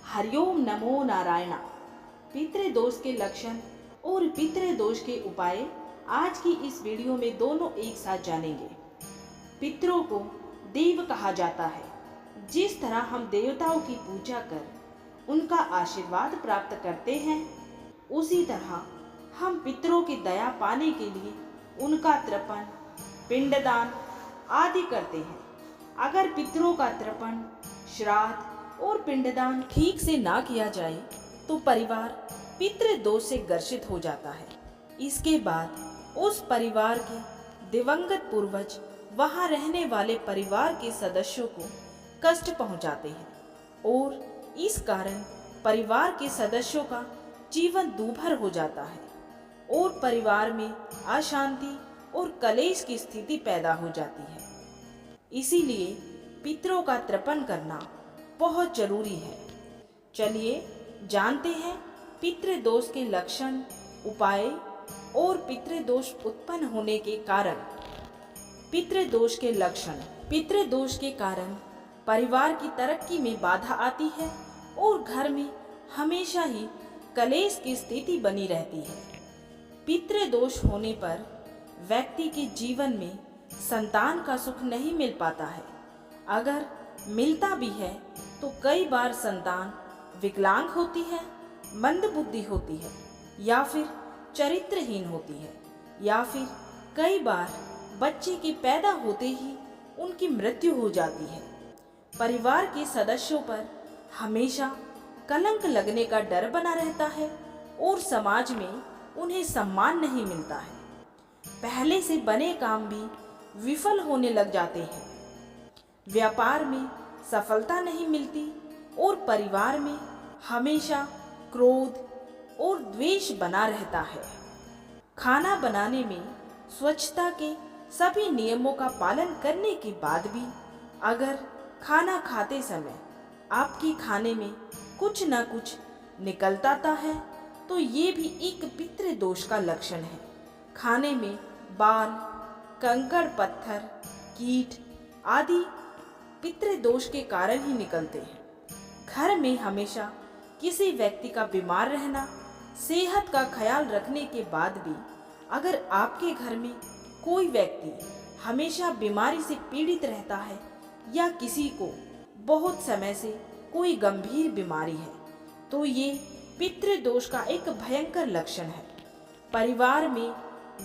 हरिओम नमो नारायण। पितृदोष के लक्षण और पितृदोष के उपाय आज की इस वीडियो में दोनों एक साथ जानेंगे। पितरों को देव कहा जाता है। जिस तरह हम देवताओं की पूजा कर उनका आशीर्वाद प्राप्त करते हैं, उसी तरह हम पितरों की दया पाने के लिए उनका तर्पण, पिंडदान आदि करते हैं। अगर पितरों का तर्पण, श्राद्ध और पिंडदान ठीक से ना किया जाए तो परिवार पितृदोष से ग्रसित हो जाता है। इसके बाद उस परिवार के दिवंगत पूर्वज वहां रहने वाले परिवार के सदस्यों को कष्ट पहुंचाते हैं और इस कारण परिवार के सदस्यों का जीवन दूभर हो जाता है और परिवार में अशांति और कलेश की स्थिति पैदा हो जाती है। इसीलिए पितरों का तर्पण करना बहुत जरूरी है। चलिए जानते हैं पितृदोष के लक्षण, उपाय और पितृदोष उत्पन्न होने के कारण। पितृदोष के लक्षण। पितृदोष के कारण परिवार की तरक्की में बाधा आती है और घर में हमेशा ही कलेश की स्थिति बनी रहती है। पितृदोष होने पर व्यक्ति के जीवन में संतान का सुख नहीं मिल पाता है। अगर मिलता भी है तो कई बार संतान विकलांग होती है, मंदबुद्धि होती है या फिर चरित्रहीन होती है, या फिर कई बार बच्चे के पैदा होते ही उनकी मृत्यु हो जाती है। परिवार के सदस्यों पर हमेशा कलंक लगने का डर बना रहता है और समाज में उन्हें सम्मान नहीं मिलता है। पहले से बने काम भी विफल होने लग जाते हैं। व्यापार में सफलता नहीं मिलती और परिवार में हमेशा क्रोध और द्वेष बना रहता है। खाना बनाने में स्वच्छता के सभी नियमों का पालन करने के बाद भी अगर खाना खाते समय आपके खाने में कुछ न कुछ निकलता है तो ये भी एक पितृदोष का लक्षण है। खाने में बाल, कंकड़, पत्थर, कीट आदि पितृदोष के कारण ही निकलते हैं। घर में हमेशा किसी व्यक्ति का बीमार रहना, सेहत का ख्याल रखने के बाद भी अगर आपके घर में कोई व्यक्ति हमेशा बीमारी से पीड़ित रहता है या किसी को बहुत समय से कोई गंभीर बीमारी है तो ये पितृदोष का एक भयंकर लक्षण है। परिवार में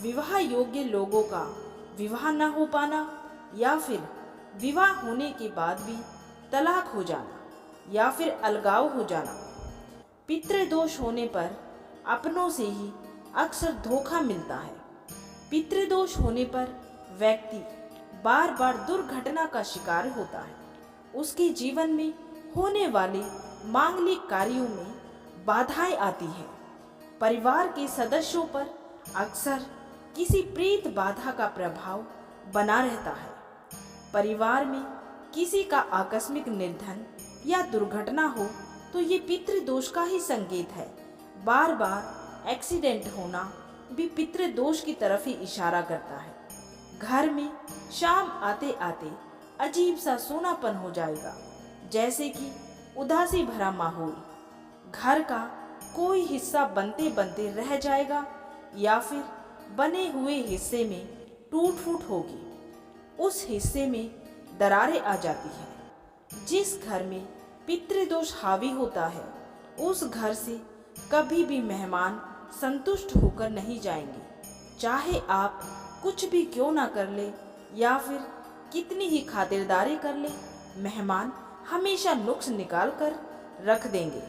विवाह योग्य लोगों का विवाह न हो पाना या फिर विवाह होने के बाद भी तलाक हो जाना या फिर अलगाव हो जाना। पितृदोष होने पर अपनों से ही अक्सर धोखा मिलता है। पितृदोष होने पर व्यक्ति बार बार दुर्घटना का शिकार होता है। उसके जीवन में होने वाले मांगलिक कार्यों में बाधाएं आती हैं। परिवार के सदस्यों पर अक्सर किसी प्रेत बाधा का प्रभाव बना रहता है। परिवार में किसी का आकस्मिक निधन या दुर्घटना हो तो ये पितृदोष का ही संकेत है। बार बार एक्सीडेंट होना भी पितृदोष की तरफ ही इशारा करता है। घर में शाम आते आते अजीब सा सोनापन हो जाएगा, जैसे कि उदासी भरा माहौल। घर का कोई हिस्सा बनते बनते रह जाएगा या फिर बने हुए हिस्से में टूट फूट होगी। उस हिस्से में दरारें आ जाती हैं। जिस घर में पितृदोष हावी होता है उस घर से कभी भी मेहमान संतुष्ट होकर नहीं जाएंगे। चाहे आप कुछ भी क्यों ना कर ले या फिर कितनी ही खातिरदारी कर ले, मेहमान हमेशा नुक्स निकाल कर रख देंगे,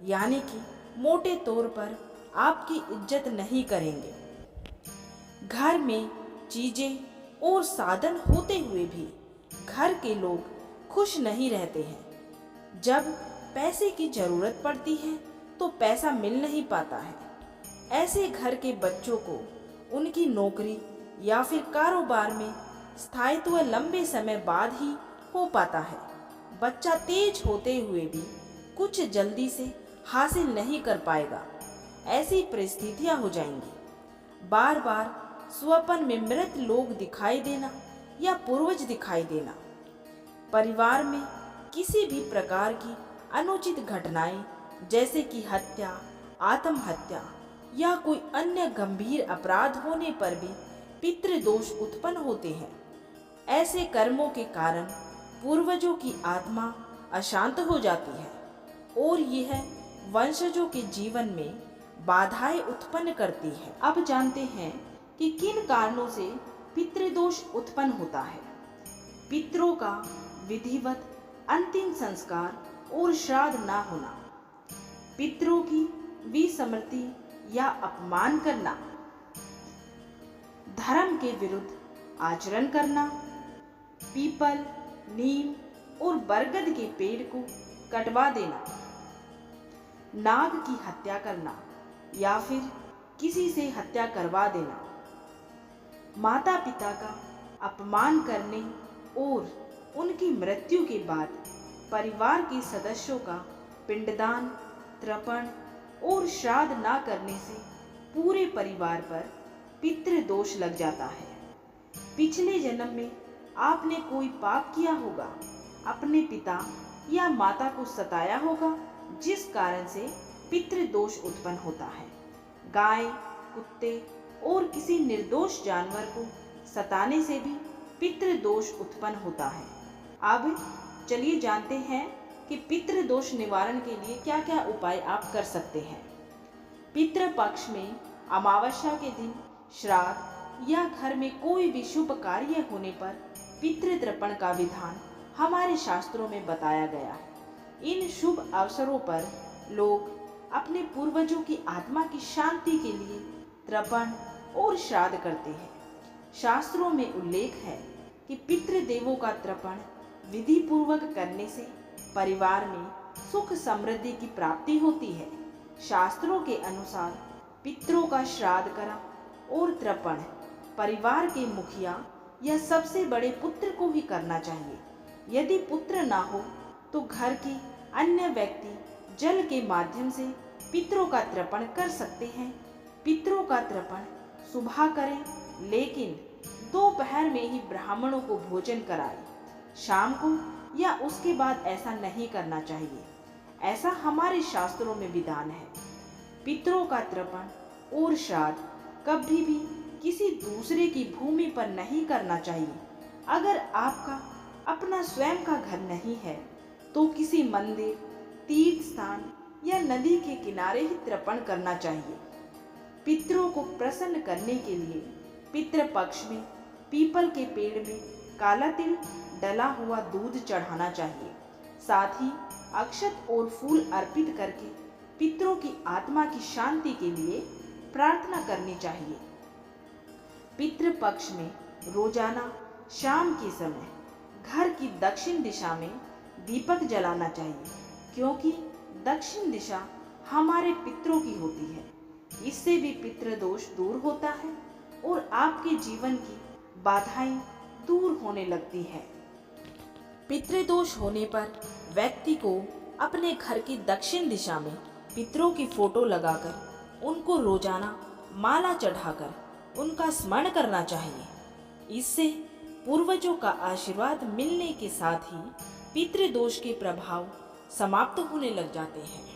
यानी कि मोटे तौर पर आपकी इज्जत नहीं करेंगे। घर में चीजें और साधन होते हुए भी घर के लोग खुश नहीं रहते हैं। जब पैसे की जरूरत पड़ती है तो पैसा मिल नहीं पाता है। ऐसे घर के बच्चों को उनकी नौकरी या फिर कारोबार में स्थायित्व लंबे समय बाद ही हो पाता है। बच्चा तेज होते हुए भी कुछ जल्दी से हासिल नहीं कर पाएगा। ऐसी परिस्थितियां हो जाएंगी। बार बार स्वप्न में मृत लोग दिखाई देना या पूर्वज दिखाई देना। परिवार में किसी भी प्रकार की अनुचित घटनाएं जैसे कि हत्या, आत्महत्या या कोई अन्य गंभीर अपराध होने पर भी पितृदोष उत्पन्न होते हैं। ऐसे कर्मों के कारण पूर्वजों की आत्मा अशांत हो जाती है और यह वंशजों के जीवन में बाधाएं उत्पन्न करती है। अब जानते हैं कि किन कारणों से पितृदोष उत्पन्न होता है। पितरों का विधिवत अंतिम संस्कार और श्राद्ध न होना, पितरों की विस्मृति या अपमान करना, धर्म के विरुद्ध आचरण करना, पीपल, नीम और बरगद के पेड़ को कटवा देना, नाग की हत्या करना या फिर किसी से हत्या करवा देना, माता पिता का अपमान करने और उनकी मृत्यु के बाद परिवार के सदस्यों का पिंडदान, तर्पण और श्राद्ध न करने से पूरे परिवार पर पितृदोष लग जाता है। पिछले जन्म में आपने कोई पाप किया होगा, अपने पिता या माता को सताया होगा, जिस कारण से पितृदोष उत्पन्न होता है। गाय, कुत्ते और किसी निर्दोष जानवर को सताने से भी पितृदोष उत्पन्न होता है। अब चलिए जानते हैं कि पितृदोष निवारण के लिए क्या क्या उपाय आप कर सकते हैं। पितृपक्ष में अमावस्या के दिन श्राद्ध या घर में कोई भी शुभ कार्य होने पर पितृतर्पण का विधान हमारे शास्त्रों में बताया गया है। इन शुभ अवसरों पर लोग अपने पूर्वजों की आत्मा की शांति के लिए तर्पण और श्राद्ध करते हैं। शास्त्रों में उल्लेख है कि पितृदेवों का तर्पण विधि पूर्वक करने से परिवार में सुख समृद्धि की प्राप्ति होती है। शास्त्रों के अनुसार पितरों का श्राद्ध कर्म और तर्पण परिवार के मुखिया या सबसे बड़े पुत्र को ही करना चाहिए। यदि पुत्र ना हो तो घर के अन्य व्यक्ति जल के माध्यम से पितरों का तर्पण कर सकते हैं। पितरों का तर्पण सुबह करें, लेकिन दोपहर में ही ब्राह्मणों को भोजन कराएं। शाम को या उसके बाद ऐसा नहीं करना चाहिए। ऐसा हमारे शास्त्रों में विधान है। पितरों का तर्पण और श्राद्ध कभी भी किसी दूसरे की भूमि पर नहीं करना चाहिए। अगर आपका अपना स्वयं का घर नहीं है तो किसी मंदिर, तीर्थ स्थान या नदी के किनारे ही तर्पण करना चाहिए। पितरों को प्रसन्न करने के लिए पितृपक्ष में पीपल के पेड़ में काला तिल डला हुआ दूध चढ़ाना चाहिए। साथ ही अक्षत और फूल अर्पित करके पितरों की आत्मा की शांति के लिए प्रार्थना करनी चाहिए। पितृपक्ष में रोजाना शाम के समय घर की दक्षिण दिशा में दीपक जलाना चाहिए, क्योंकि दक्षिण दिशा हमारे पितरों की होती है। इससे भी पितृदोष दूर होता है और आपके जीवन की बाधाएं दूर होने लगती है। पितृदोष होने पर व्यक्ति को अपने घर की दक्षिण दिशा में पितरों की फोटो लगाकर उनको रोजाना माला चढ़ाकर उनका स्मरण करना चाहिए। इससे पूर्वजों का आशीर्वाद मिलने के साथ ही पितृदोष के प्रभाव समाप्त होने लग जाते हैं।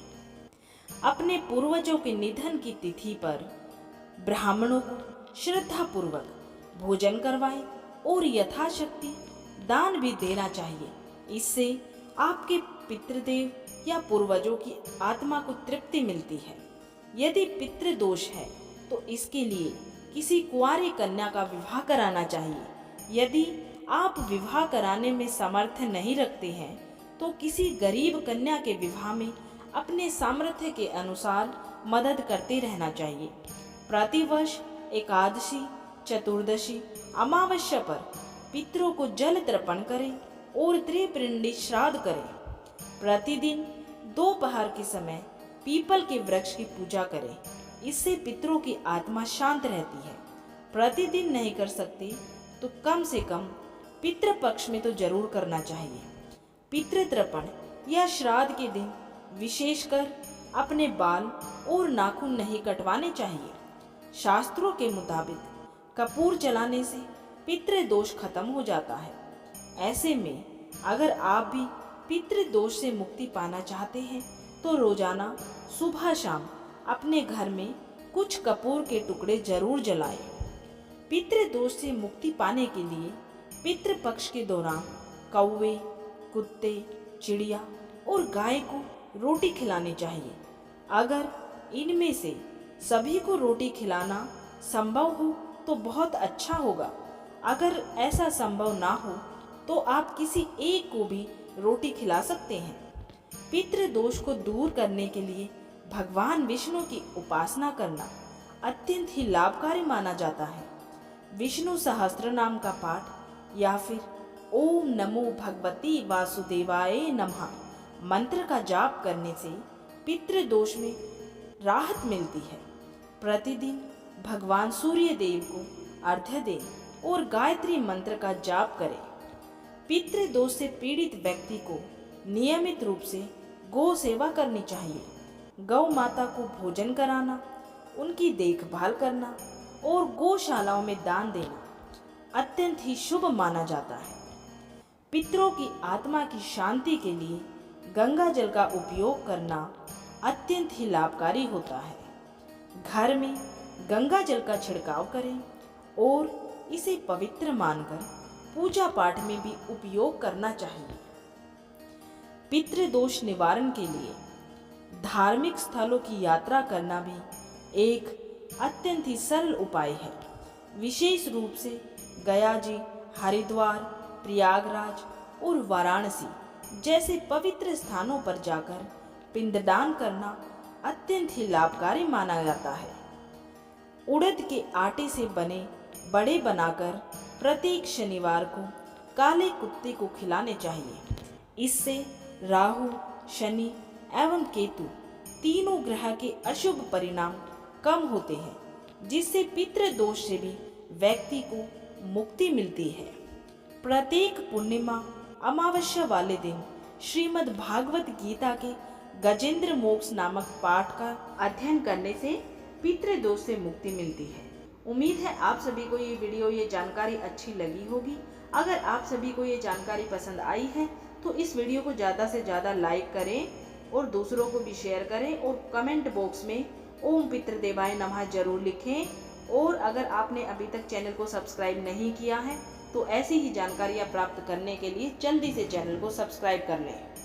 अपने पूर्वजों के निधन की तिथि पर ब्राह्मणों को श्रद्धा पूर्वक भोजन करवाएं और यथाशक्ति दान भी देना चाहिए। इससे आपके पितृदेव या पूर्वजों की आत्मा को तृप्ति मिलती है। यदि पितृदोष है तो इसके लिए किसी कुंवारी कन्या का विवाह कराना चाहिए। यदि आप विवाह कराने में सामर्थ्य नहीं रखते हैं तो किसी गरीब कन्या के विवाह में अपने सामर्थ्य के अनुसार मदद करते रहना चाहिए। प्रतिवर्ष एकादशी, चतुर्दशी, अमावस्या पर पितरों को जल तर्पण करें और त्रिपिंडी श्राद्ध करें। प्रतिदिन दोपहर के समय पीपल के वृक्ष की पूजा करें। इससे पितरों की आत्मा शांत रहती है। प्रतिदिन नहीं कर सकते तो कम से कम पितृपक्ष में तो जरूर करना चाहिए। पितृतर्पण या श्राद्ध के दिन विशेषकर अपने बाल और नाखून नहीं कटवाने चाहिए। शास्त्रों के मुताबिक कपूर जलाने से पितृदोष खत्म हो जाता है। ऐसे में अगर आप भी पितृदोष से मुक्ति पाना चाहते हैं तो रोजाना सुबह शाम अपने घर में कुछ कपूर के टुकड़े जरूर जलाएं। पितृदोष से मुक्ति पाने के लिए पितृपक्ष के दौरान कौवे, कुत्ते, चिड़िया और गाय को रोटी खिलानी चाहिए। अगर इनमें से सभी को रोटी खिलाना संभव हो तो बहुत अच्छा होगा। अगर ऐसा संभव ना हो तो आप किसी एक को भी रोटी खिला सकते हैं। पितृदोष को दूर करने के लिए भगवान विष्णु की उपासना करना अत्यंत ही लाभकारी माना जाता है। विष्णु सहस्त्र नाम का पाठ या फिर ओम नमो भगवती वासुदेवाय नमः मंत्र का जाप करने से पितृदोष में राहत मिलती है। प्रतिदिन भगवान सूर्य देव को अर्घ्य दें और गायत्री मंत्र का जाप करें। पितृदोष से पीड़ित व्यक्ति को नियमित रूप से गौ सेवा करनी चाहिए। गौ माता को भोजन कराना, उनकी देखभाल करना और गौशालाओं में दान देना अत्यंत ही शुभ माना जाता है। पितरों की आत्मा की शांति के लिए गंगा जल का उपयोग करना अत्यंत ही लाभकारी होता है। घर में गंगा जल का छिड़काव करें और इसे पवित्र मानकर पूजा पाठ में भी उपयोग करना चाहिए। पितृदोष निवारण के लिए धार्मिक स्थलों की यात्रा करना भी एक अत्यंत ही सरल उपाय है। विशेष रूप से गया जी, हरिद्वार, प्रयागराज और वाराणसी जैसे पवित्र स्थानों पर जाकर पिंडदान करना अत्यंत ही लाभकारी माना जाता है। उड़द के आटे से बने बड़े बनाकर प्रत्येक शनिवार को काले कुत्ते को खिलाने चाहिए। इससे राहु, शनि एवं केतु तीनों ग्रह के अशुभ परिणाम कम होते हैं, जिससे पितृदोष से भी व्यक्ति को मुक्ति मिलती है। प्रत्येक पूर्णिमा अमावस्या वाले दिन श्रीमद् भागवत गीता के गजेंद्र मोक्ष नामक पाठ का अध्ययन करने से पितृदोष से मुक्ति मिलती है। उम्मीद है आप सभी को ये वीडियो, ये जानकारी अच्छी लगी होगी। अगर आप सभी को ये जानकारी पसंद आई है तो इस वीडियो को ज़्यादा से ज़्यादा लाइक करें और दूसरों को भी शेयर करें और कमेंट बॉक्स में ओम पितृदेवाय नमः जरूर लिखें। और अगर आपने अभी तक चैनल को सब्सक्राइब नहीं किया है तो ऐसी ही जानकारियाँ प्राप्त करने के लिए जल्दी से चैनल को सब्सक्राइब कर लें।